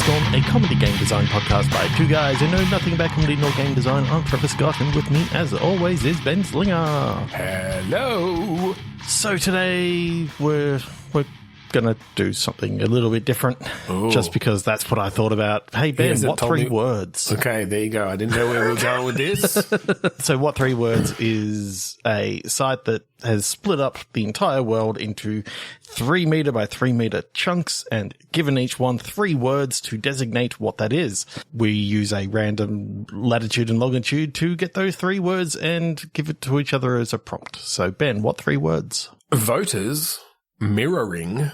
Gone, a comedy game design podcast by two guys who know nothing about comedy nor game design. I'm Trevor Scott, and with me, as always, is Ben Slinger. Hello. So today we're gonna do something a little bit different, just because that's what I thought about. Hey Ben, what three words? Okay, there you go. I didn't know where we were going with this. So What Three Words is a site that has split up the entire world into 3 meter by 3 meter chunks and given each one 3 words to designate what that is. We use a random latitude and longitude to get those 3 words and give it to each other as a prompt. So Ben, what 3 words? Voters, mirroring,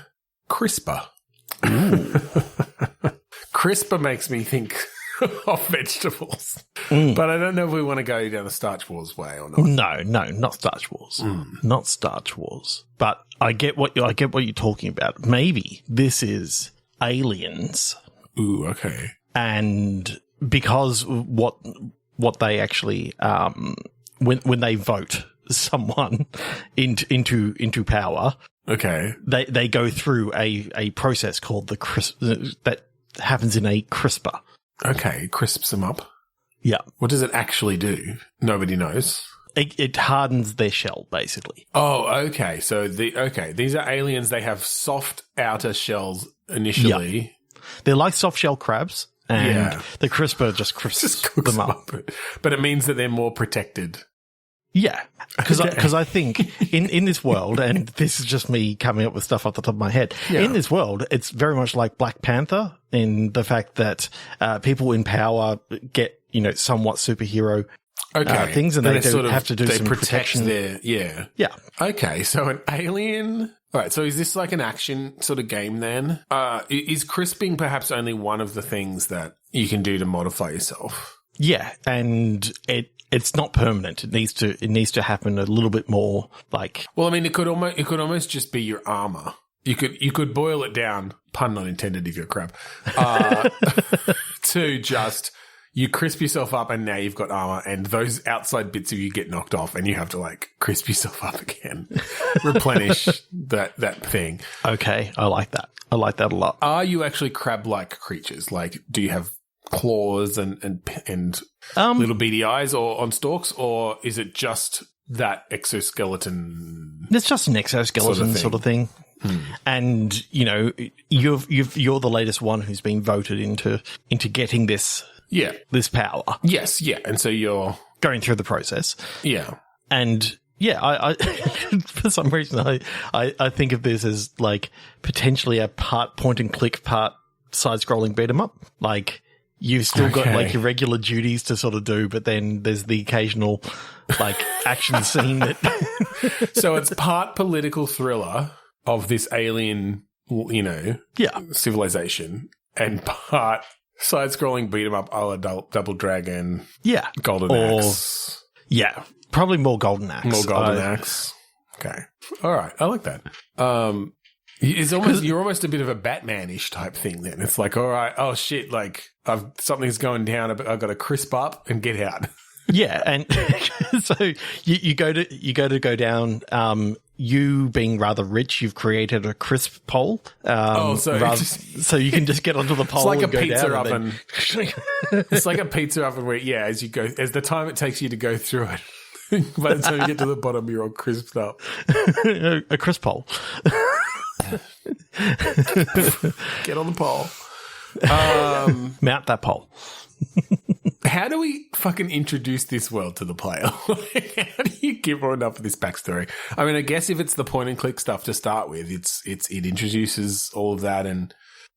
CRISPR. CRISPR makes me think of vegetables. But I don't know if we want to go down the Starch Wars way or not. No, not Starch Wars. Not Starch Wars. But I get what you're talking about. Maybe this is aliens. Ooh, okay. And because what they actually when they vote someone into power, okay, they go through a process called that happens in a CRISPR. Okay, crisps them up. Yeah. What does it actually do? Nobody knows. It hardens their shell, basically. Oh, okay. So these are aliens. They have soft outer shells initially. Yeah. They're like soft shell crabs, and the CRISPR just crisps them up. But it means that they're more protected. Yeah, because I think in this world, and this is just me coming up with stuff off the top of my head, in this world, it's very much like Black Panther in the fact that people in power get, somewhat superhero things, and they have to do some protection. Yeah. Okay, so an alien. All right, so is this like an action sort of game then? Is crisping perhaps only one of the things that you can do to modify yourself? Yeah, and it's not permanent. It needs to happen a little bit more like. Well, I mean, it could almost just be your armor. You could boil it down, pun not intended if you're crap, to just you crisp yourself up and now you've got armor, and those outside bits of you get knocked off and you have to like crisp yourself up again, replenish that thing. Okay, I like that. I like that a lot. Are you actually crab-like creatures? Like, do you have claws and little beady eyes or on stalks, or is it just that exoskeleton? It's just an exoskeleton sort of thing. And you're the latest one who's been voted into getting this power. Yes, yeah, and so you're going through the process. Yeah, and I for some reason I think of this as like potentially a part point and click, part side scrolling beat 'em up, like. You've still got like your regular duties to sort of do, but then there's the occasional like action scene that. So it's part political thriller of this alien, civilization, and part side-scrolling beat 'em up a la Double Dragon. Yeah, Golden Axe. Yeah, probably more Golden Axe. More Golden Axe. Okay, all right, I like that. You're almost a bit of a Batman-ish type thing then. It's like, all right, oh shit, like something's going down, but I've got to crisp up and get out. Yeah, and so you go down. You being rather rich, you've created a crisp pole. So you can just get onto the pole. It's like and a pizza oven. It's like a pizza oven where, as the time it takes you to go through it, by the time you get to the bottom, you're all crisped up. A crisp pole. Get on the pole. Mount that pole. How do we fucking introduce this world to the player? How do you give her enough of this backstory? I mean, I guess if it's the point and click stuff to start with, it introduces all of that, and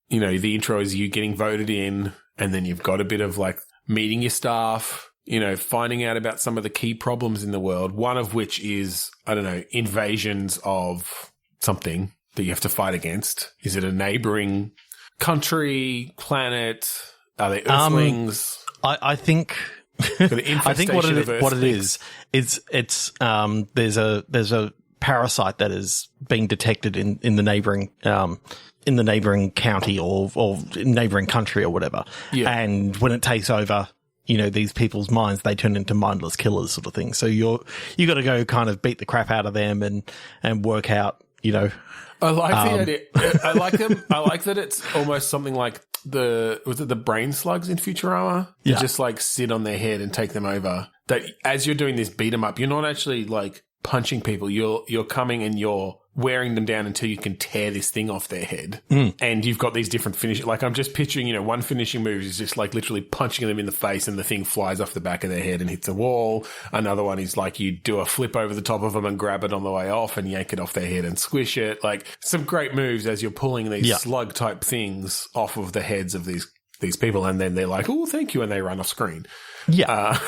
the intro is you getting voted in, and then you've got a bit of like meeting your staff, finding out about some of the key problems in the world. One of which is, I don't know, invasions of something that you have to fight against. Is it a neighboring country, planet? Are they Earthlings? I think what it is there's a parasite that is being detected in the neighboring county or neighboring country or whatever. Yeah. And when it takes over, these people's minds, they turn into mindless killers sort of thing. So you got to go kind of beat the crap out of them and work out, I like the idea. I like them. I like that it's almost something like was it the brain slugs in Futurama? You just like sit on their head and take them over. That as you're doing this beat 'em up, you're not actually like punching people. You're coming and you're wearing them down until you can tear this thing off their head. And you've got these different finishing. Like I'm just picturing, one finishing move is just like literally punching them in the face and the thing flies off the back of their head and hits a wall. Another one is like you do a flip over the top of them and grab it on the way off and yank it off their head and squish it. Like some great moves as you're pulling these slug type things off of the heads of these people, and then they're like, "Oh, thank you," and they run off screen. Yeah.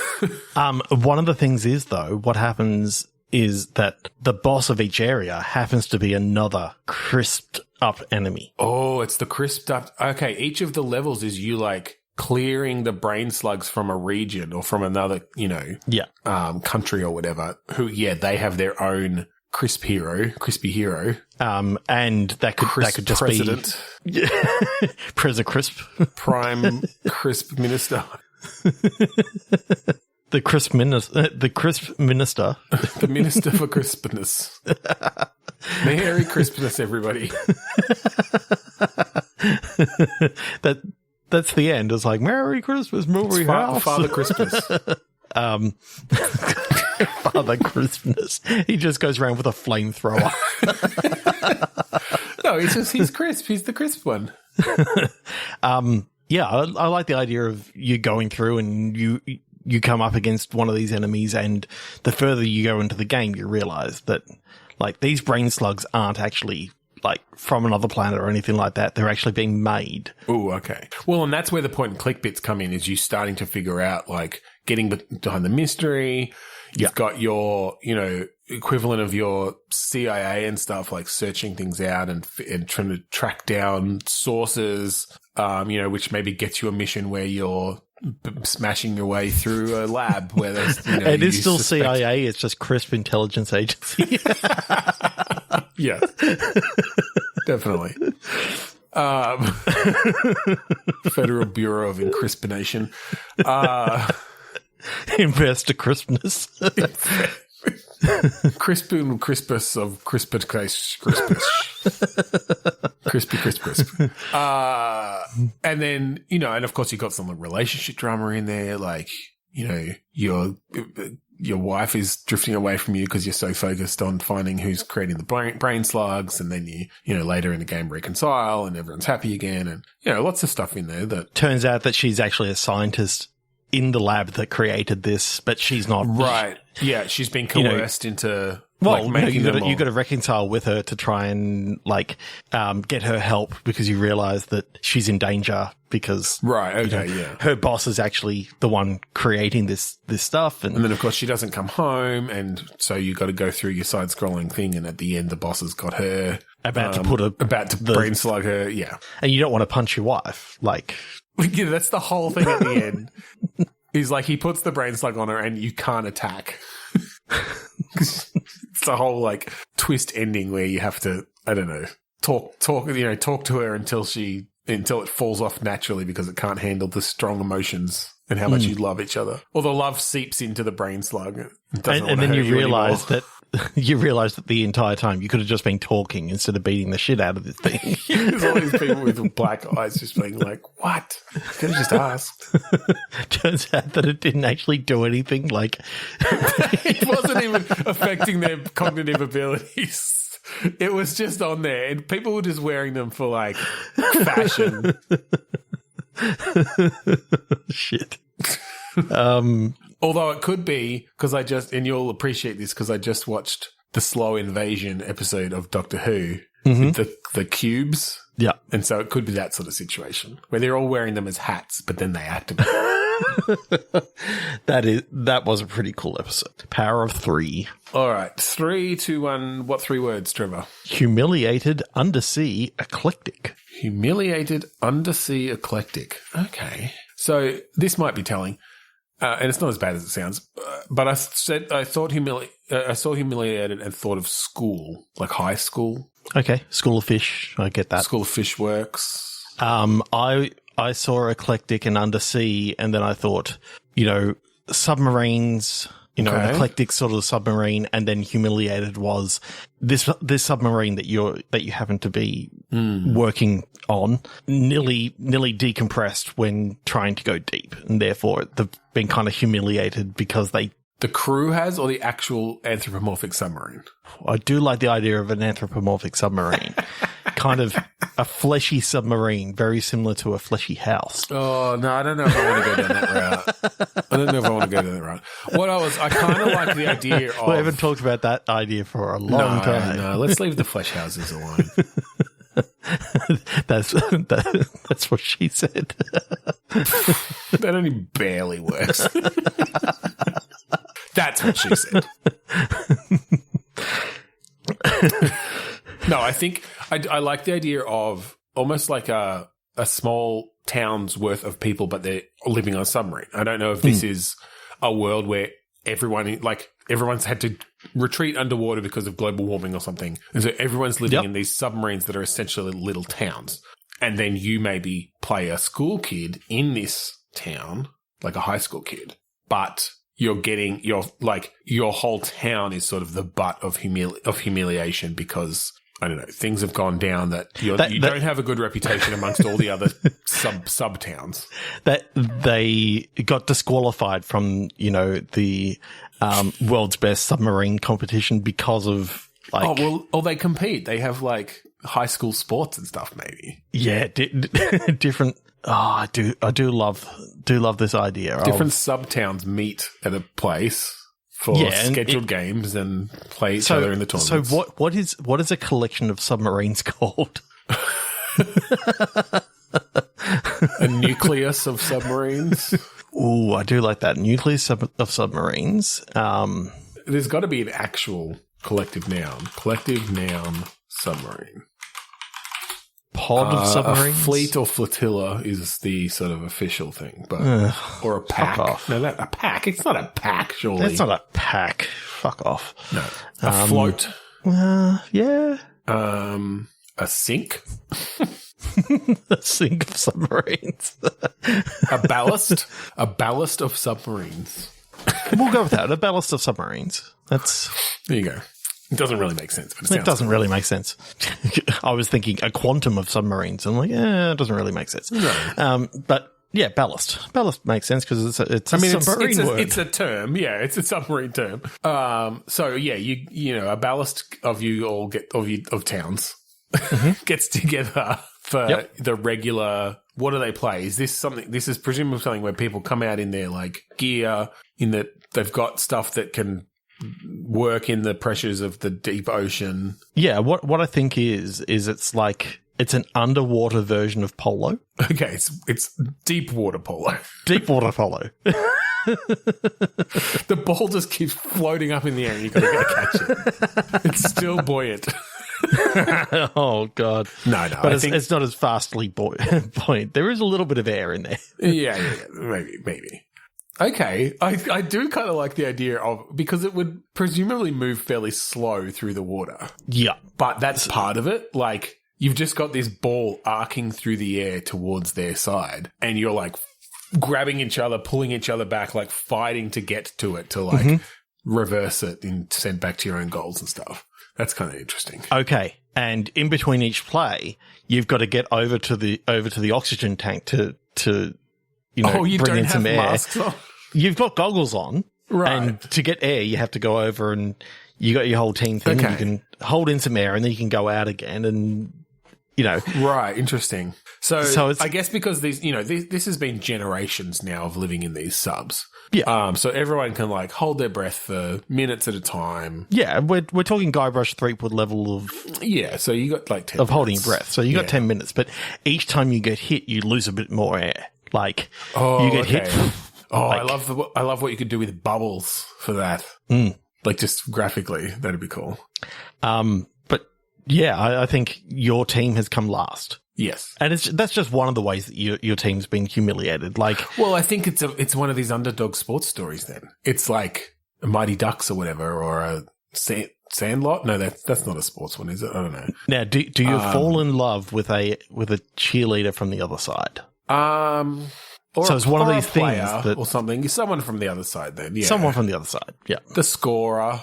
One of the things is though, what happens is that the boss of each area happens to be another crisped up enemy. Oh, it's the crisped up. Okay, each of the levels is you like clearing the brain slugs from a region or from another, country or whatever. Who, they have their own crispy hero. And that could just president. Be President Crisp, Prime Crisp Minister. The crisp minister. The Minister for Crispness. Merry Crispness, everybody. That's the end. It's like, Merry Christmas, movie house. Father Crispness. Father Crispness. He just goes around with a flamethrower. No, he's crisp. He's the crisp one. Yeah, I like the idea of you going through and you come up against one of these enemies, and the further you go into the game, you realize that like these brain slugs aren't actually like from another planet or anything like that. They're actually being made. Oh, okay. Well, and that's where the point and click bits come in, is you starting to figure out like getting behind the mystery. You've got your, equivalent of your CIA and stuff, like searching things out and trying to track down sources, which maybe gets you a mission where you're smashing your way through a lab where there's, it is still CIA. It's just Crisp Intelligence Agency. Yeah, definitely. Federal Bureau of Encryspination. Investor Crispness. Crispin Crispus of Crispus Crispy Crisp. And then, and of course you've got some relationship drama in there, like, your wife is drifting away from you because you're so focused on finding who's creating the brain slugs, and then you later in the game reconcile and everyone's happy again, and lots of stuff in there that turns out that she's actually a scientist in the lab that created this, but she's not. Right. Yeah, she's been coerced into you got to reconcile with her to try and get her help, because you realize that she's in danger because her boss is actually the one creating this stuff, and then of course she doesn't come home, and so you got to go through your side scrolling thing, and at the end the boss has got her about to brain slug her, and you don't want to punch your wife, yeah, that's the whole thing at the end. He's like, he puts the brain slug on her and you can't attack. It's the whole twist ending where you have to, I don't know, talk to her until it falls off naturally, because it can't handle the strong emotions and how much you love each other. Or the love seeps into the brain slug. And then you realize that the entire time you could have just been talking instead of beating the shit out of this thing. There's all these people with black eyes just being like, what? You could have just asked. Turns out that it didn't actually do anything. It wasn't even affecting their cognitive abilities. It was just on there, and people were just wearing them for fashion. Shit. Although it could be, and you'll appreciate this, because I just watched the Slow Invasion episode of Doctor Who, with the cubes. Yeah. And so it could be that sort of situation where they're all wearing them as hats, but then they activate. That was a pretty cool episode. Power of 3. All right. 3, 2, 1. What 3 words, Trevor? Humiliated, undersea, eclectic. Humiliated, undersea, eclectic. Okay. So this might be telling. And it's not as bad as it sounds, but I saw humiliated and thought of school, like high school. Okay, School of Fish, I get that. School of Fish works. I saw eclectic and undersea, and then I thought, submarines, an eclectic sort of submarine, and then humiliated was this submarine that you happen to be working on nearly decompressed when trying to go deep, and therefore they've been kind of humiliated because the crew has, or the actual anthropomorphic submarine? I do like the idea of an anthropomorphic submarine. Kind of a fleshy submarine, very similar to a fleshy house. Oh, no, I don't know if I want to go down that route. I kind of like the idea of... We haven't talked about that idea for a long time. No, let's leave the flesh houses alone. That's what she said. That only barely works. That's what she said. No, I think I like the idea of almost like a small town's worth of people, but they're living on a submarine. I don't know if this is a world where everyone's had to retreat underwater because of global warming or something. And so everyone's living in these submarines that are essentially little towns. And then you maybe play a school kid in this town, like a high school kid, but you're getting your whole town is sort of the butt of humiliation because, I don't know, things have gone down that you don't have a good reputation amongst all the other sub towns. That they got disqualified from, the world's best submarine competition because of they compete. They have high school sports and stuff, maybe. Yeah, different. Oh, I do love this idea. Different sub-towns meet at a place for scheduled games and play each other in the tournaments. So what is a collection of submarines called? A nucleus of submarines. Ooh, I do like that. Nucleus of submarines. There's got to be an actual collective noun. Collective noun submarine. Pod of submarines? A fleet or flotilla is the sort of official thing, but or a pack. Fuck off. No, a pack. It's not a pack, surely. It's not a pack. Fuck off. No. A float. Yeah. A sink. A sink of submarines. A ballast. A ballast of submarines. We'll go with that. A ballast of submarines. There you go. It doesn't really make sense. But it doesn't really make sense. I was thinking a quantum of submarines. I'm like, it doesn't really make sense. No. But yeah, ballast. Ballast makes sense because it's a submarine word. It's a term. Yeah, it's a submarine term. So yeah, a ballast of towns gets together for the regular. What do they play? Is this something? This is presumably something where people come out in their gear, in that they've got stuff that can work in the pressures of the deep ocean. Yeah, what I think is it's an underwater version of polo. Okay, it's deep water polo. Deep water polo. The ball just keeps floating up in the air and you've got to catch it. It's still buoyant. Oh, God. No. But it's not as fastly buoyant. There is a little bit of air in there. Yeah, maybe. Okay, I do kind of like the idea of, because it would presumably move fairly slow through the water. Yeah. But that's part of it. You've just got this ball arcing through the air towards their side, and you're grabbing each other, pulling each other back, fighting to get to it, to reverse it and send back to your own goals and stuff. That's kind of interesting. Okay. And in between each play, you've got to get over to the oxygen tank to bring in some air. Masks on? You've got goggles on, right? And to get air, you have to go over, and you got your whole team thing. Okay. You can hold in some air, and then you can go out again, and Right, interesting. So it's, I guess because these, this has been generations now of living in these subs. Yeah. So everyone can hold their breath for minutes at a time. Yeah, we're talking Guybrush Threepwood level of. Yeah, so you got 10 of minutes. Holding your breath. So you got 10 minutes, but each time you get hit, you lose a bit more air. You get hit. Oh, I love what you could do with bubbles for that. Just graphically, that'd be cool. But yeah, I think your team has come last. Yes, and that's just one of the ways that your team's been humiliated. Well, I think it's one of these underdog sports stories. Then it's like Mighty Ducks or whatever, or a Sandlot. No, that's not a sports one, is it? I don't know. Now, do you fall in love with a cheerleader from the other side? So it's one of these things that, or something. Somone from the other side then. Yeah. Someone from the other side. Yeah. The scorer.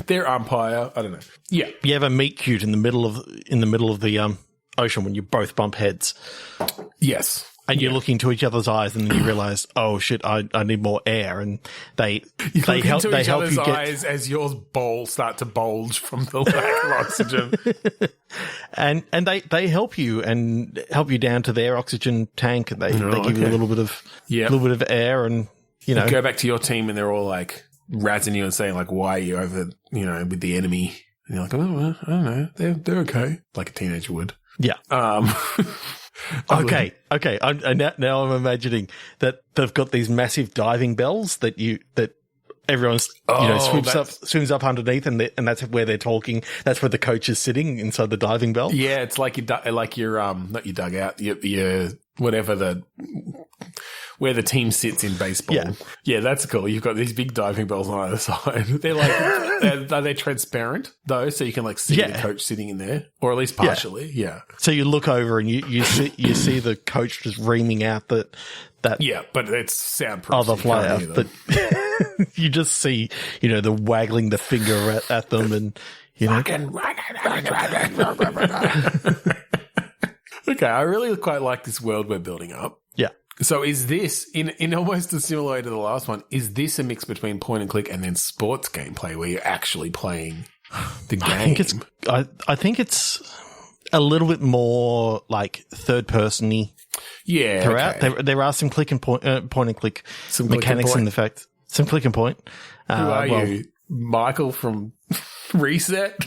Their umpire. I don't know. Yeah. You have a meet cute in the middle of the ocean when you both bump heads. Yes. And you look into each other's eyes, and then you realize, oh shit, I need more air, and they help you get eyes as yours start to bulge from the lack of oxygen. and they help you down to their oxygen tank, and they give you a little bit of air, and you go back to your team, and they're all like razzing you and saying like, why are you over with the enemy? And you're like, oh, I don't know, they're okay, like a teenager would. Yeah. Okay. Now I'm imagining that they've got these massive diving bells that everyone swims up underneath, and that's where they're talking. That's where the coach is sitting inside the diving bell. Yeah, it's like your not your dugout, your whatever where the team sits in baseball. Yeah, that's cool. You've got these big diving bells on either side. They're like, are they transparent though, so you can like see the coach sitting in there, or at least partially? Yeah. So you look over and you see the coach just reaming out that. Yeah, but it's soundproof. Other player, but you just see the waggling the finger at them, and Okay, I really quite like this world we're building up. Yeah. So is this, in almost a similar way to the last one, is this a mix between point and click and then sports gameplay where you're actually playing the game? I think it's a little bit more like third-person-y. Yeah. Throughout. Okay. There are some click and point and click some mechanics click and in the fact. Some click and point. Who are you? Michael from Reset?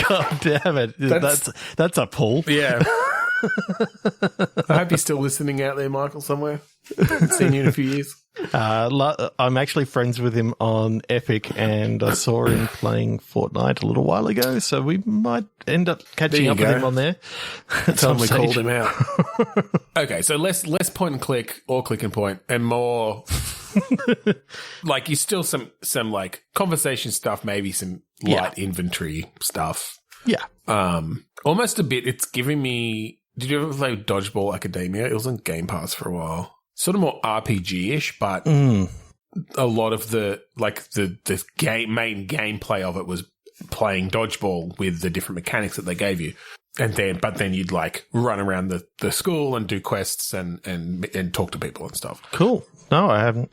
God damn it. That's a pull. Yeah. I hope you're still listening out there, Michael, somewhere. Haven't seen you in a few years. I'm actually friends with him on Epic, and I saw him playing Fortnite a little while ago, so we might end up catching up with him on there. Tell him we called him out. Okay, so less point and click or click and point, and more like you still some like conversation stuff, maybe some light inventory stuff. Yeah. Almost a bit. It's giving me. Did you ever play Dodgeball Academia? It was on Game Pass for a while. Sort of more RPG-ish, but a lot of the main gameplay of it was playing dodgeball with the different mechanics that they gave you. But then you'd like run around the school and do quests and talk to people and stuff. Cool. No, I haven't.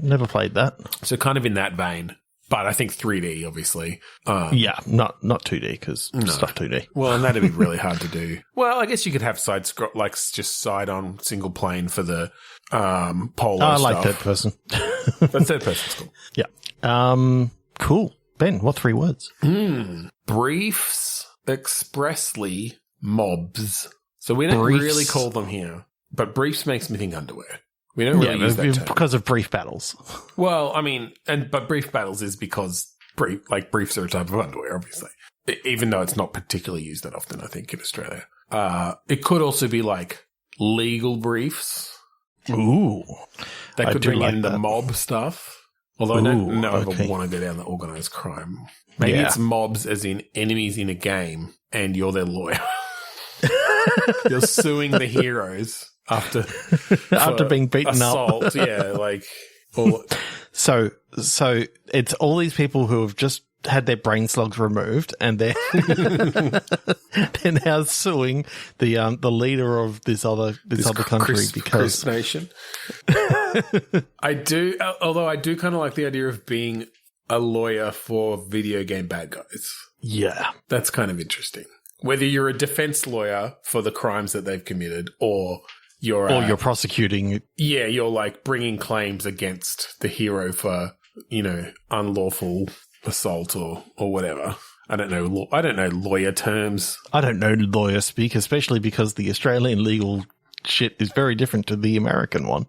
Never played that. So kind of in that vein. But I think 3D, obviously. Yeah, not 2D, because stuff 2D. Well, and that'd be really hard to do. Well, I guess you could have just side-on single plane for the polo stuff. I like third person. But third person's cool. Yeah. Cool. Ben, what 3 words? Briefs, expressly, mobs. So we don't really call them here, but briefs makes me think underwear. We don't really use that term. Because of brief battles. Well, I mean, but brief battles is because briefs are a type of underwear, obviously. Even though it's not particularly used that often, I think, in Australia. It could also be like legal briefs. Ooh. That could bring in the mob stuff. Although I don't know if I want to go down the organised crime. Maybe it's mobs as in enemies in a game and you're their lawyer. You're suing the heroes. After being beaten assault, up. Yeah, like So it's all these people who have just had their brain slugs removed, and they're now suing the leader of this other country because Chris Nation. Although I do kind of like the idea of being a lawyer for video game bad guys. Yeah, that's kind of interesting. Whether you're a defense lawyer for the crimes that they've committed, or you're prosecuting. Yeah, you're like bringing claims against the hero for, unlawful assault or whatever. I don't know lawyer terms. I don't know lawyer speak, especially because the Australian legal shit is very different to the American one.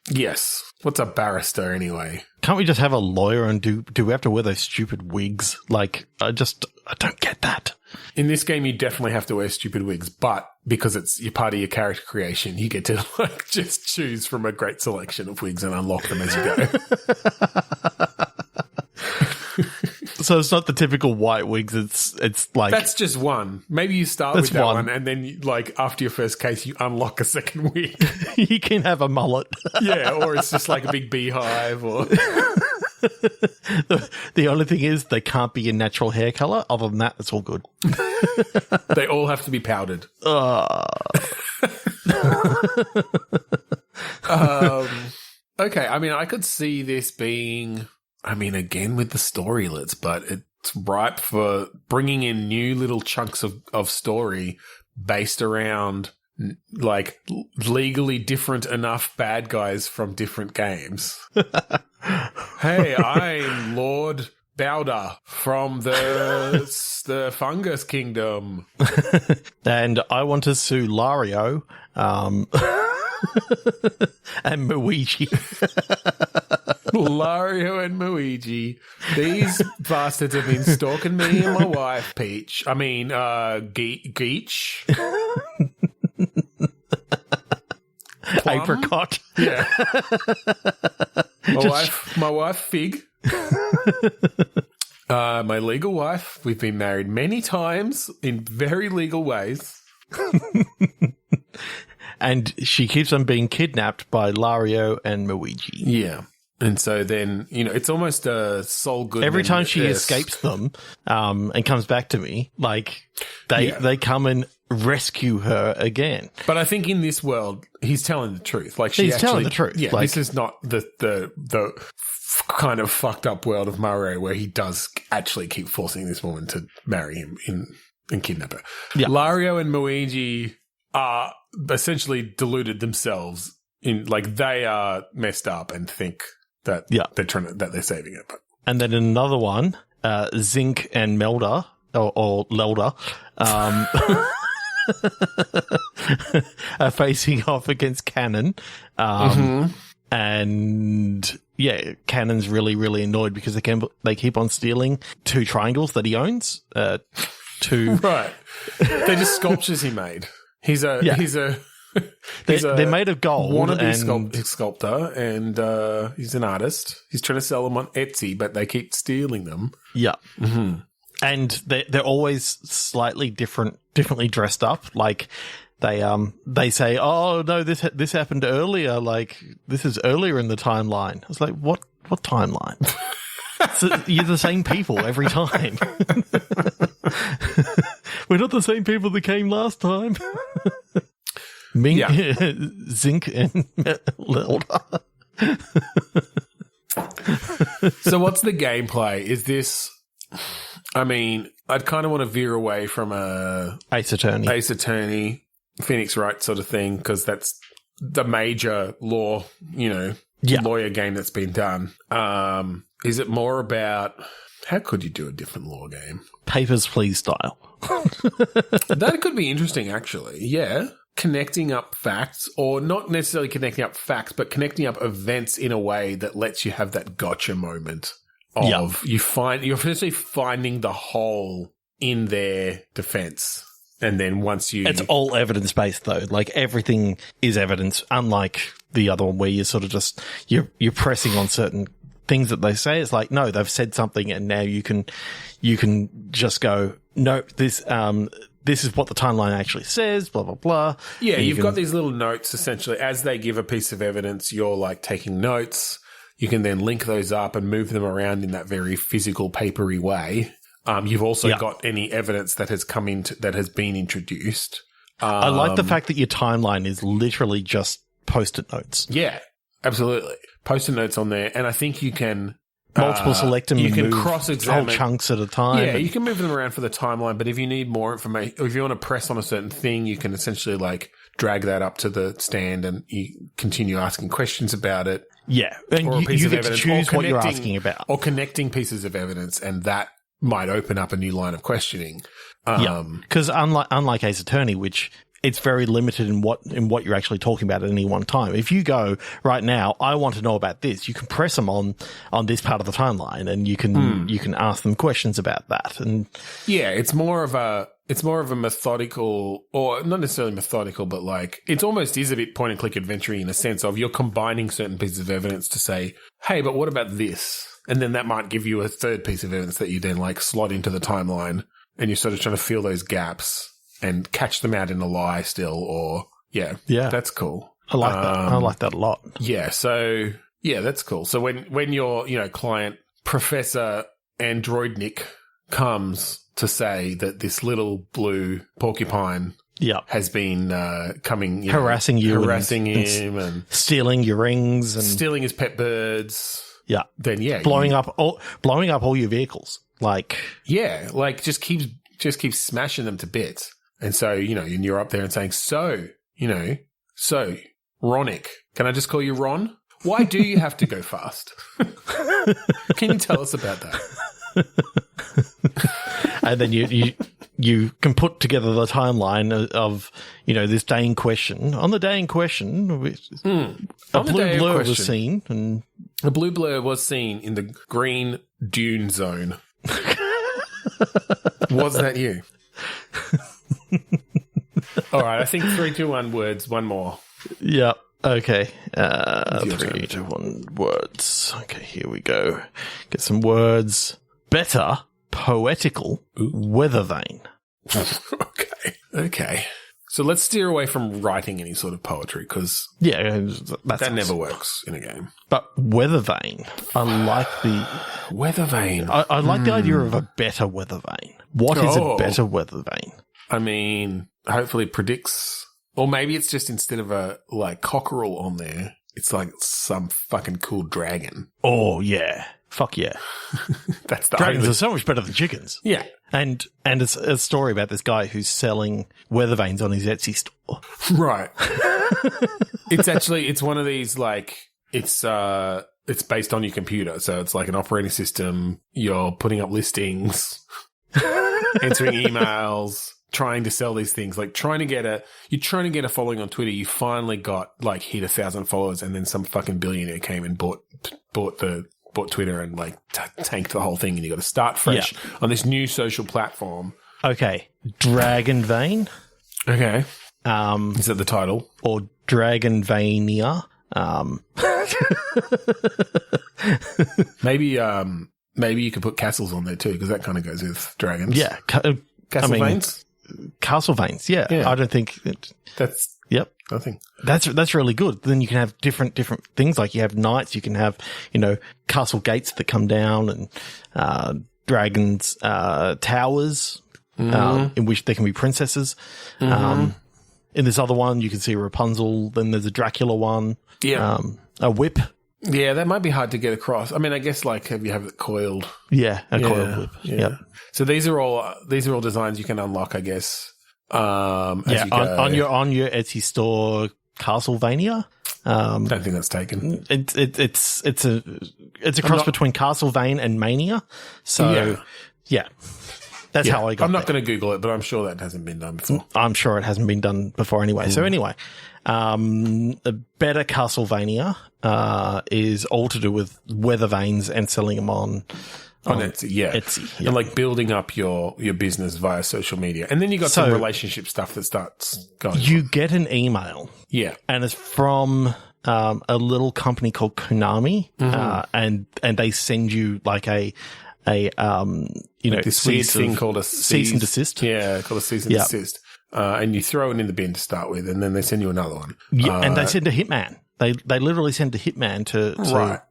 Yes. What's a barrister anyway? Can't we just have a lawyer and do we have to wear those stupid wigs? Like, I don't get that. In this game, you definitely have to wear stupid wigs, but because it's part of your character creation, you get to like just choose from a great selection of wigs and unlock them as you go. So it's not the typical white wigs. It's like that's just one. Maybe you start with that one, and then like after your first case, you unlock a second wig. You can have a mullet. Yeah, or it's just like a big beehive. Or the only thing is they can't be a natural hair color. Other than that, it's all good. They all have to be powdered. Okay, I mean, I could see this being, I mean, again with the storylets, but it's ripe for bringing in new little chunks of story based around like legally different enough bad guys from different games. Hey, I'm Lord Bowder from the Fungus Kingdom. And I want to sue Lario and Luigi. Lario and Luigi. These bastards have been stalking me and my wife, Peach. I mean, Geach. Apricot. Yeah. My wife, Fig. My legal wife. We've been married many times in very legal ways. And she keeps on being kidnapped by Lario and Luigi. Yeah. And so then, it's almost a Saul Goodman. Every time she escapes them and comes back to me, like, they come and rescue her again. But I think in this world, he's telling the truth. Like, he's telling the truth. Yeah, like, this is not the kind of fucked up world of Mario where he does actually keep forcing this woman to marry him and kidnap her. Yeah. Lario and Luigi are essentially deluded themselves in, like, they are messed up and think that they're saving it. But. And then another one, Zinc and Melda or Lelda, are facing off against Cannon. And yeah, Cannon's really, really annoyed because they keep on stealing 2 triangles that he owns. Right. They're just sculptures he made. They're made of gold. Wannabe sculptor, and he's an artist. He's trying to sell them on Etsy, but they keep stealing them. Yeah. Mm-hmm. And they're always slightly differently dressed up. Like they say, "Oh no, this happened earlier. Like this is earlier in the timeline." I was like, "What timeline?" So you're the same people every time. We're not the same people that came last time. Zinc and Lelda. So what's the gameplay? Is this... I mean, I'd kind of want to veer away from a... Ace Attorney, Phoenix Wright sort of thing, because that's the major law, lawyer game that's been done. Is it more about... How could you do a different law game? Papers, Please style. That could be interesting, actually. Yeah. Connecting up facts, or not necessarily connecting up facts, but connecting up events in a way that lets you have that gotcha moment of you're essentially finding the hole in their defense. And then once it's all evidence based though. Like everything is evidence, unlike the other one where you're sort of just, you're pressing on certain things that they say. It's like, no, they've said something and now you can just go, no, this is what the timeline actually says, blah, blah, blah. Yeah, you've got these little notes, essentially. As they give a piece of evidence, you're, like, taking notes. You can then link those up and move them around in that very physical, papery way. You've also got any evidence that has come into that has been introduced. I like the fact that your timeline is literally just Post-it notes. Yeah, absolutely. Post-it notes on there. And I think you can... multiple select them. You can move cross-examine whole chunks at a time. Yeah, you can move them around for the timeline, but if you need more information, or if you want to press on a certain thing, you can essentially like drag that up to the stand and you continue asking questions about it. Yeah, and or a piece you of get evidence, to choose what you're asking about, or connecting pieces of evidence, and that might open up a new line of questioning. Because unlike Ace Attorney, which it's very limited in what you're actually talking about at any one time. If you go right now, I want to know about this, you can press them on this part of the timeline, and you can ask them questions about that. And yeah, it's more of a methodical, or not necessarily methodical, but like it almost is a bit point and click adventure in a sense of you're combining certain pieces of evidence to say, hey, but what about this? And then that might give you a third piece of evidence that you then like slot into the timeline, and you're sort of trying to fill those gaps and catch them out in a lie still, or yeah, that's cool. I like that. I like that a lot. Yeah. So yeah, that's cool. So when your, you know, client Professor Androidnik comes to say that this little blue porcupine has been harassing him and stealing your rings and stealing his pet birds. Yeah. Then blowing up all your vehicles. Like just keeps smashing them to bits. And so, you know, and you're up there and saying, so Ronick, can I just call you Ron? Why do you have to go fast? Can you tell us about that? And then you can put together the timeline of, you know, this day in question. On the day in question, a blue blur was seen. And a blue blur was seen in the green dune zone. Was that you? All right, I think 3, 2, 1 words, one more. Yeah. Okay. 3, 2, 1 words. Okay, here we go. Get some words. Better, poetical, weather vane. Okay. So let's steer away from writing any sort of poetry, because that never works in a game. But weather vane, I like the weather vane. I like the idea of a better weather vane. What is a better weather vane? I mean, hopefully it predicts, or maybe it's just instead of a like cockerel on there, it's like some fucking cool dragon. Oh yeah, fuck yeah! That's the dragons are so much better than chickens. Yeah, and it's a story about this guy who's selling weather vanes on his Etsy store. Right. It's one of these like it's based on your computer, so it's like an operating system. You're putting up listings, answering emails, trying to sell these things, like you're trying to get a following on Twitter. You finally got like hit 1,000 followers, and then some fucking billionaire came and bought Twitter and like tanked the whole thing, and you got to start fresh on this new social platform. Okay, Dragon Vane. Okay, is that the title or Dragon Vania? Maybe you could put castles on there too, because that kind of goes with dragons. Yeah, Castlevanias. Castlevanias, yeah. I don't think that's. Yep, I think that's really good. Then you can have different things. Like you have knights, you can have, you know, castle gates that come down, and dragons towers in which there can be princesses. In this other one, you can see Rapunzel. Then there's a Dracula one. Yeah, a whip. Yeah, that might be hard to get across. I mean, I guess like have it coiled. Yeah, coiled whip. Yeah. Yep. So these are all designs you can unlock, I guess. On your Etsy store, Castlevania. Don't think that's taken. It's a cross between Castlevania and Mania. So yeah. That's how I got. I'm not going to Google it, but I'm sure that hasn't been done before. I'm sure it hasn't been done before anyway. So anyway, a better Castlevania is all to do with weather vanes and selling them on Etsy. Yeah. Etsy, and like building up your business via social media. And then you got some relationship stuff that starts going. You get an email. Yeah. And it's from a little company called Konami, and they send you like a this weird thing called a cease and desist. Yeah, called a cease and desist. And you throw it in the bin to start with, and then they send you another one. Yeah, and they send a hitman. They literally send a hitman to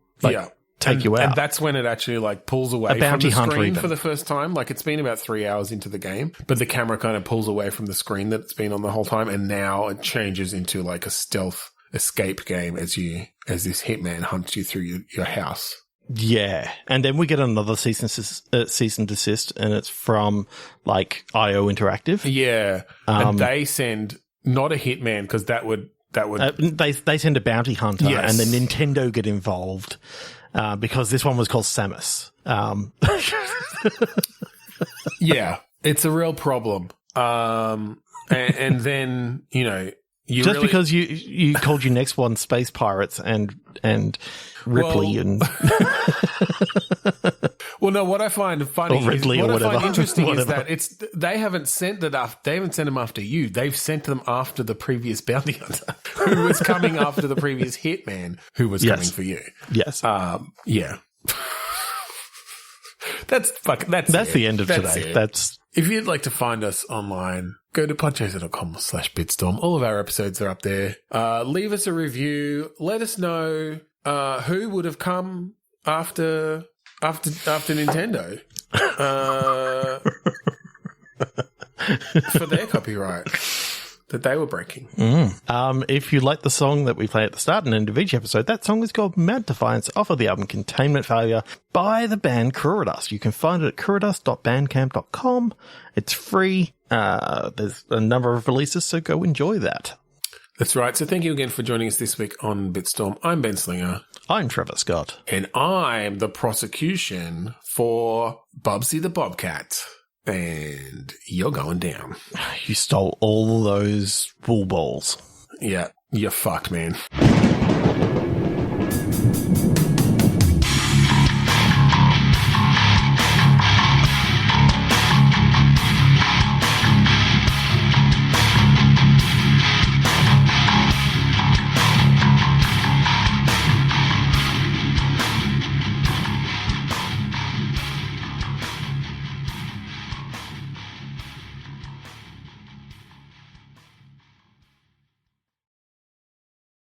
take you out. And that's when it actually like pulls away from the screen for the first time. Like it's been about 3 hours into the game, but the camera kind of pulls away from the screen that it's been on the whole time, and now it changes into like a stealth escape game as this hitman hunts you through your house. Yeah, and then we get another cease and desist, and it's from like IO Interactive. Yeah, and they send not a hitman because that would they send a bounty hunter, and then Nintendo get involved because this one was called Samus. Yeah, it's a real problem. And then because you called your next one Space Pirates and Ripley Well, no. What I find funny, or Ridley, or whatever. I find interesting is that they haven't sent them after you. They've sent them after the previous bounty hunter, who was coming after the previous hitman, who was coming for you. Yes. Yeah. That's the end of today. If you'd like to find us online, go to podchaser.com/bitstorm. All of our episodes are up there. Leave us a review. Let us know who would have come after Nintendo for their copyright that they were breaking. If you like the song that we play at the start and end of each episode, that song is called Mount Defiance off of the album Containment Failure by the band Kuradust. You can find it at kuradust.bandcamp.com. It's free. There's a number of releases, so go enjoy that. That's right. So thank you again for joining us this week on Bitstorm. I'm Ben Slinger. I'm Trevor Scott. And I'm the prosecution for Bubsy the Bobcat. And you're going down. You stole all those wool balls. Yeah, you're fucked, man.